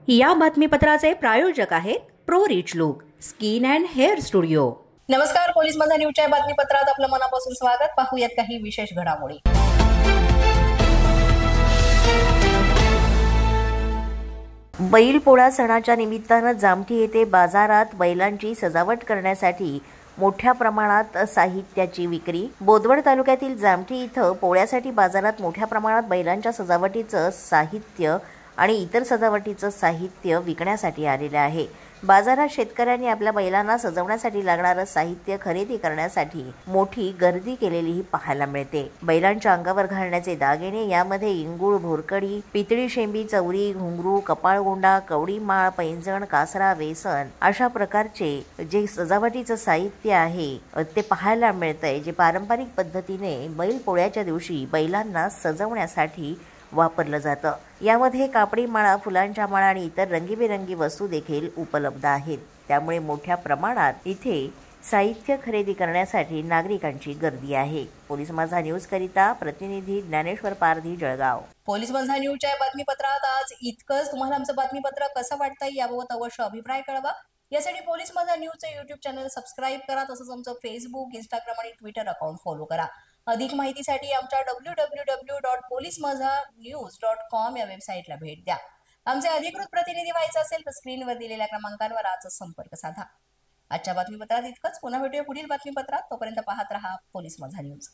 या बातमीपत्राचे प्रायोजक आहेत pro rich look skin and hair studio. नमस्कार, पोलीस माझा न्यूजच्या बातमीपत्रात आपलं मनापासून स्वागत। पाहूयात काही विशेष घडामोडी। बैलपोळा सणाच्या निमित्तानं जामठी येथे बाजारात बैलांची सजावट करण्यासाठी मोठ्या प्रमाणात साहित्याची विक्री। बोदवड तालुक्यातील जामठी इथं पोळ्यासाठी बाजारात मोठ्या प्रमाणात बैलांच्या सजावटीचं साहित्य आणि इतर सजावटीचं साहित्य विकण्यासाठी आलेले आहे। बाजारात शेतकऱ्यांनी आपल्या बैलांना सजवण्यासाठी लागणारं साहित्य खरेदी करण्यासाठी मोठी गर्दी केलेलीही पाहायला मिळते। बैलांच्या अंगावर घालण्याचे दागिने, यामध्ये इंगूळ, भोरकडी, पितळी शेंबी, चवरी, घुंगरू, कपाळगोंडा, कवडी माळ, पैंजण, कासरा, वेसन अशा प्रकारचे जे सजावटीचं साहित्य आहे ते पाहायला मिळतंय, जे पारंपरिक पद्धतीने बैल पोळ्याच्या दिवशी बैलांना सजवण्यासाठी वापरलं जातं। यामध्ये कापडी माळा, फुलांच्या माळा आणि इतर रंगीबेरंगी वस्तू देखील उपलब्ध आहेत। त्यामुळे मोठ्या प्रमाणात इथे साहित्य खरेदी करण्यासाठी नागरिकांची गर्दी आहे। पोलीस माझा न्यूज करिता प्रतिनिधी ज्ञानेश्वर पारधी, जळगाव। पोलीस माझा न्यूजच्या बातमीपत्रात आज इतकंच। तुम्हाला आमचं बातमीपत्र कसं वाटतंय याबाबत अवश्य अभिप्राय कळवा। यासाठी पोलीस माझा न्यूजचं YouTube चॅनल सबस्क्राईब करा, तसंच आमचं फेसबुक, इंस्टाग्राम आणि ट्विटर अकाउंट फॉलो करा। अधिक माहितीसाठी आमच्या www.policemazhanews.com या वेबसाईटला भेट द्या। आमचे अधिकृत प्रतिनिधी व्हायचं असेल तर स्क्रीनवर दिलेल्या क्रमांकांवर आजच संपर्क साधा। आजच्या बातमीपत्रात इतकंच। पुन्हा भेटूया पुढील बातमीपत्रात। तोपर्यंत पाहत रहा पोलीस माझा न्यूज।